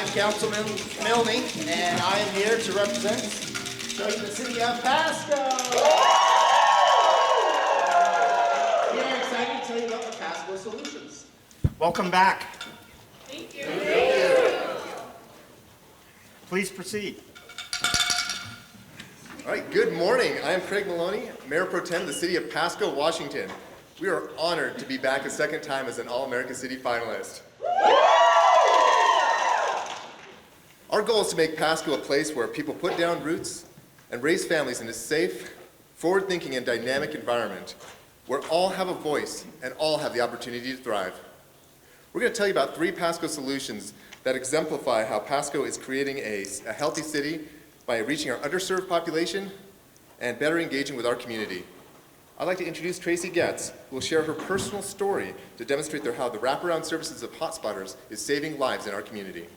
I'm Councilman Maloney, and I am here to represent show you the city of Pasco. We are excited to tell you about the Pasco solutions. Welcome back. Thank you. Thank you. Please proceed. All right, good morning. I am Craig Maloney, Mayor Pro Tem of the City of Pasco, Washington. We are honored to be back a second time as an All-America City finalist. Our goal is to make Pasco a place where people put down roots and raise families in a safe, forward-thinking, and dynamic environment where all have a voice and all have the opportunity to thrive. We're going to tell you about 3 Pasco solutions that exemplify how Pasco is creating a healthy city by reaching our underserved population and better engaging with our community. I'd like to introduce Tracy Getz, who will share her personal story to demonstrate how the wraparound services of Hotspotters is saving lives in our community.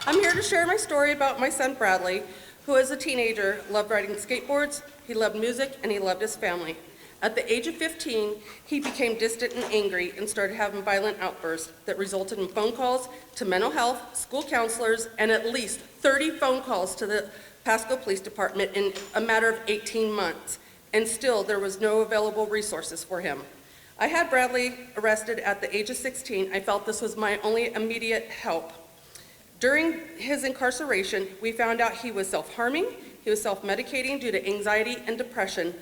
I'm here to share my story about my son Bradley, who as a teenager loved riding skateboards, he loved music, and he loved his family. At the age of 15, he became distant and angry and started having violent outbursts that resulted in phone calls to mental health, school counselors, and at least 30 phone calls to the Pasco Police Department in a matter of 18 months. And still, there was no available resources for him. I had Bradley arrested at the age of 16. I felt this was my only immediate help. During his incarceration, we found out he was self-harming, he was self-medicating due to anxiety and depression.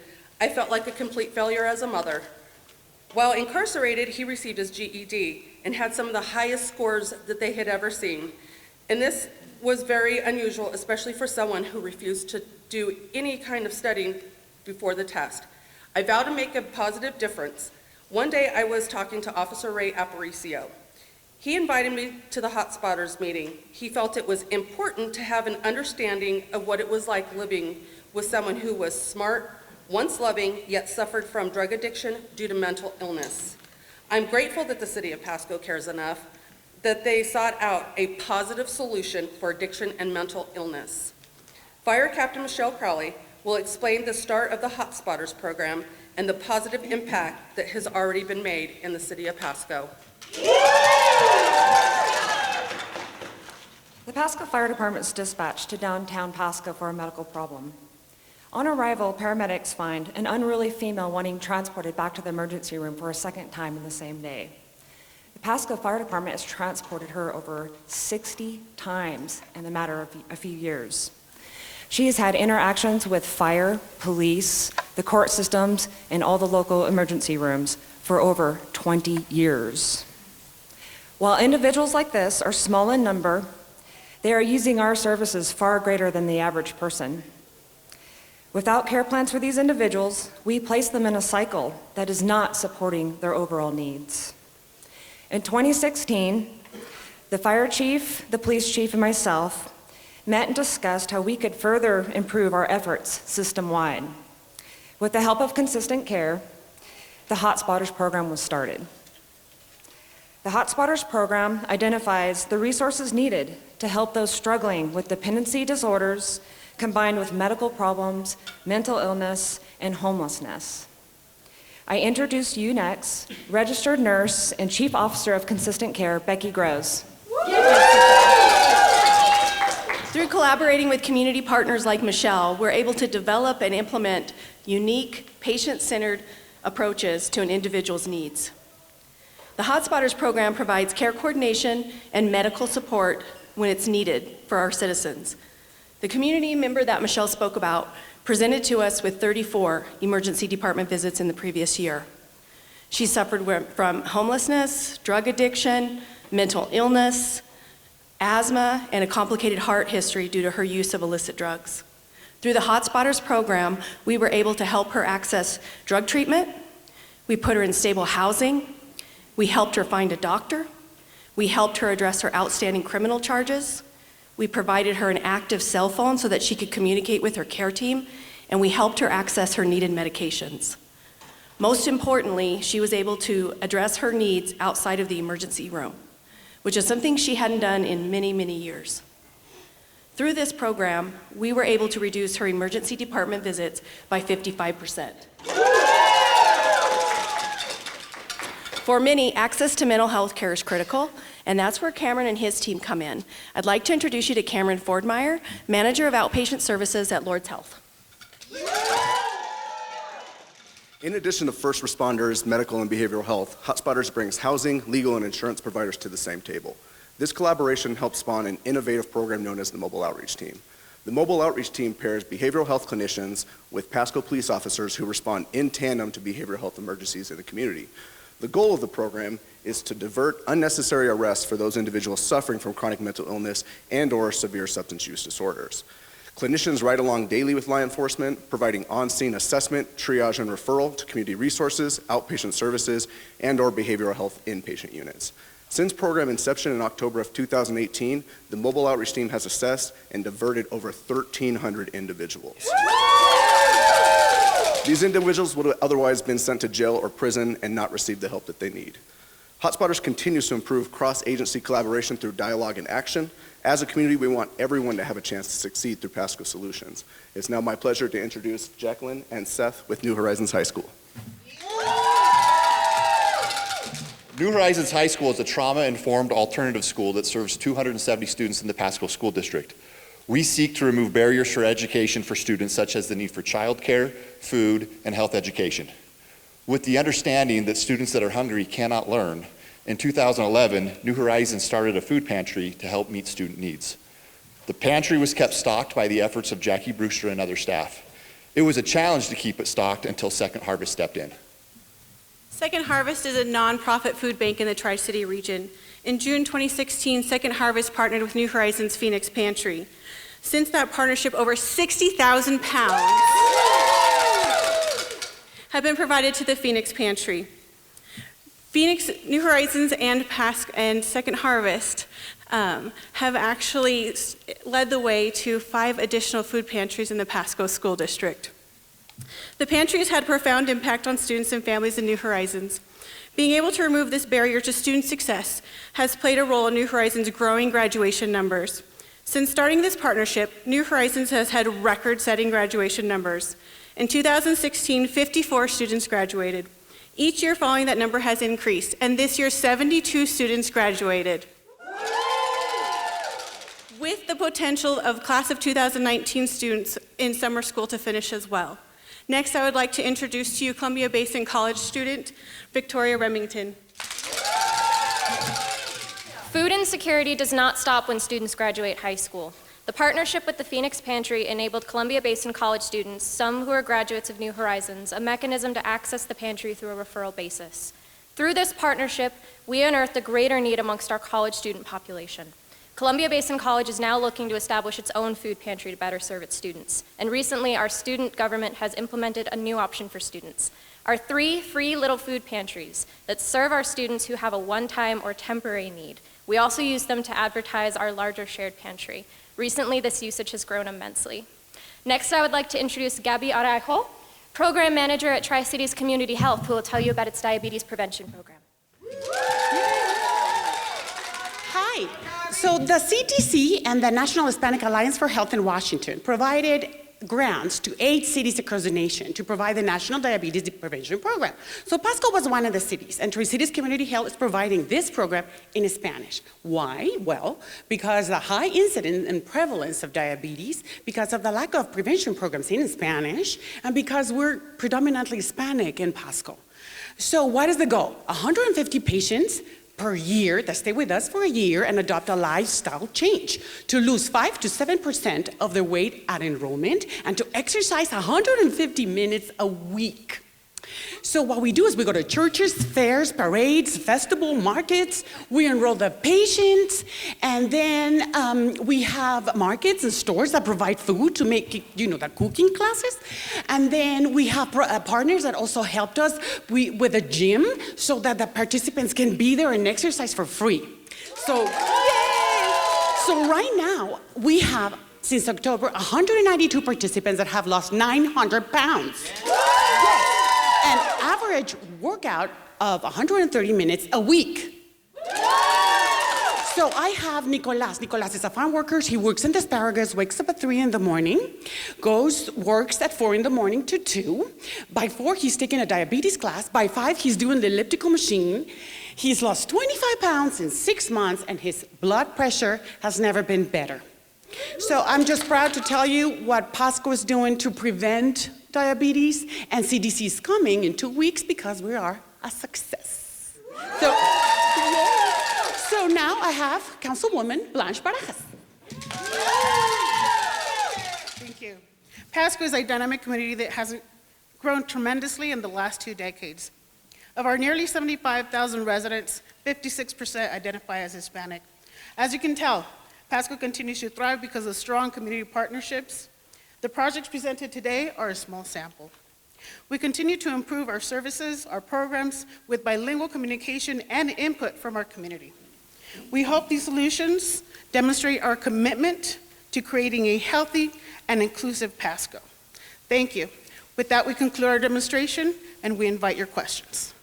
I felt like a complete failure as a mother. While incarcerated, he received his GED and had some of the highest scores that they had ever seen. And this was very unusual, especially for someone who refused to do any kind of studying before the test. I vowed to make a positive difference. One day I was talking to Officer Ray Aparicio. He invited me to the Hotspotters meeting. He felt it was important to have an understanding of what it was like living with someone who was smart, once loving, yet suffered from drug addiction due to mental illness. I'm grateful that the City of Pasco cares enough that they sought out a positive solution for addiction and mental illness. Fire Captain Michele Crowley will explain the start of the Hotspotters program and the positive impact that has already been made in the City of Pasco. The Pasco Fire Department was dispatched to downtown Pasco for a medical problem. On arrival, paramedics find an unruly female wanting transported back to the emergency room for a second time in the same day. The Pasco Fire Department has transported her over 60 times in a matter of a few years. She has had interactions with fire, police, the court systems, and all the local emergency rooms for over 20 years. While individuals like this are small in number, they are using our services far greater than the average person. Without care plans for these individuals, we place them in a cycle that is not supporting their overall needs. In 2016, the fire chief, the police chief, and myself met and discussed how we could further improve our efforts system-wide. With the help of Consistent Care, the Hotspotters program was started. The Hotspotters program identifies the resources needed to help those struggling with dependency disorders combined with medical problems, mental illness, and homelessness. I introduce you next, registered nurse and chief officer of Consistent Care, Becky Gross. Through collaborating with community partners like Michele, we're able to develop and implement unique, patient-centered approaches to an individual's needs. The Hotspotters program provides care coordination and medical support when it's needed for our citizens. The community member that Michele spoke about presented to us with 34 emergency department visits in the previous year. She suffered from homelessness, drug addiction, mental illness, asthma, and a complicated heart history due to her use of illicit drugs. Through the Hotspotters program, we were able to help her access drug treatment. We put her in stable housing. We helped her find a doctor. We helped her address her outstanding criminal charges. We provided her an active cell phone so that she could communicate with her care team, and we helped her access her needed medications. Most importantly, she was able to address her needs outside of the emergency room, which is something she hadn't done in many, many years. Through this program, we were able to reduce her emergency department visits by 55%. For many, access to mental health care is critical, and that's where Cameron and his team come in. I'd like to introduce you to Cameron Fordmeyer, Manager of Outpatient Services at Lord's Health. In addition to first responders, medical and behavioral health, Hotspotters brings housing, legal, and insurance providers to the same table. This collaboration helped spawn an innovative program known as the Mobile Outreach Team. The Mobile Outreach Team pairs behavioral health clinicians with Pasco police officers who respond in tandem to behavioral health emergencies in the community. The goal of the program is to divert unnecessary arrests for those individuals suffering from chronic mental illness and/or severe substance use disorders. Clinicians ride along daily with law enforcement, providing on-scene assessment, triage, and referral to community resources, outpatient services, and/or behavioral health inpatient units. Since program inception in October of 2018, the Mobile Outreach Team has assessed and diverted over 1,300 individuals. These individuals would have otherwise been sent to jail or prison and not received the help that they need. Hotspotters continues to improve cross-agency collaboration through dialogue and action. As a community, we want everyone to have a chance to succeed through Pasco Solutions. It's now my pleasure to introduce Jacqueline and Seth with New Horizons High School. New Horizons High School is a trauma-informed alternative school that serves 270 students in the Pasco School District. We seek to remove barriers for education for students, such as the need for childcare, food, and health education. With the understanding that students that are hungry cannot learn, in 2011, New Horizons started a food pantry to help meet student needs. The pantry was kept stocked by the efforts of Jackie Brewster and other staff. It was a challenge to keep it stocked until Second Harvest stepped in. Second Harvest is a nonprofit food bank in the Tri-City region. In June 2016, Second Harvest partnered with New Horizons Phoenix Pantry. Since that partnership, over 60,000 pounds have been provided to the Phoenix Pantry. New Horizons and Second Harvest have actually led the way to 5 additional food pantries in the Pasco School District. The pantry has had a profound impact on students and families in New Horizons. Being able to remove this barrier to student success has played a role in New Horizons' growing graduation numbers. Since starting this partnership, New Horizons has had record-setting graduation numbers. In 2016, 54 students graduated. Each year following that number has increased, and this year 72 students graduated. With the potential of class of 2019 students in summer school to finish as well. Next, I would like to introduce to you Columbia Basin College student, Victoria Remington. Food insecurity does not stop when students graduate high school. The partnership with the Phoenix Pantry enabled Columbia Basin College students, some who are graduates of New Horizons, a mechanism to access the pantry through a referral basis. Through this partnership, we unearthed a greater need amongst our college student population. Columbia Basin College is now looking to establish its own food pantry to better serve its students. And recently, our student government has implemented a new option for students. Our 3 free little food pantries that serve our students who have a one-time or temporary need. We also use them to advertise our larger shared pantry. Recently, this usage has grown immensely. Next, I would like to introduce Gabby Araujo, Program Manager at Tri-Cities Community Health, who will tell you about its diabetes prevention program. Hi. So the CTC and the National Hispanic Alliance for Health in Washington provided grants to 8 cities across the nation to provide the National Diabetes Prevention Program. So Pasco was one of the cities, and Tri-Cities Community Health is providing this program in Spanish. Why? Well, because the high incidence and prevalence of diabetes, because of the lack of prevention programs in Spanish, and because we're predominantly Hispanic in Pasco. So what is the goal? 150 patients per year that stay with us for a year and adopt a lifestyle change to lose 5 to 7% of their weight at enrollment and to exercise 150 minutes a week. So what we do is we go to churches, fairs, parades, festival, markets, we enroll the patients, and then we have markets and stores that provide food to make, the cooking classes. And then we have partners that also helped us with a gym so that the participants can be there and exercise for free. So, yay! So right now, we have, since October, 192 participants that have lost 900 pounds. An average workout of 130 minutes a week. So I have Nicolas. Nicolas is a farm worker. He works in the asparagus, wakes up at 3 in the morning, works at 4 in the morning to 2. By 4, he's taking a diabetes class. By 5, he's doing the elliptical machine. He's lost 25 pounds in 6 months, and his blood pressure has never been better. So I'm just proud to tell you what Pasco is doing to prevent diabetes, and CDC is coming in 2 weeks because we are a success. So now I have Councilwoman Blanche Barajas. Thank you. Pasco is a dynamic community that has grown tremendously in the last 2 decades. Of our nearly 75,000 residents, 56% identify as Hispanic. As you can tell, Pasco continues to thrive because of strong community partnerships. The projects presented today are a small sample. We continue to improve our services, our programs, with bilingual communication and input from our community. We hope these solutions demonstrate our commitment to creating a healthy and inclusive Pasco. Thank you. With that, we conclude our demonstration, and we invite your questions.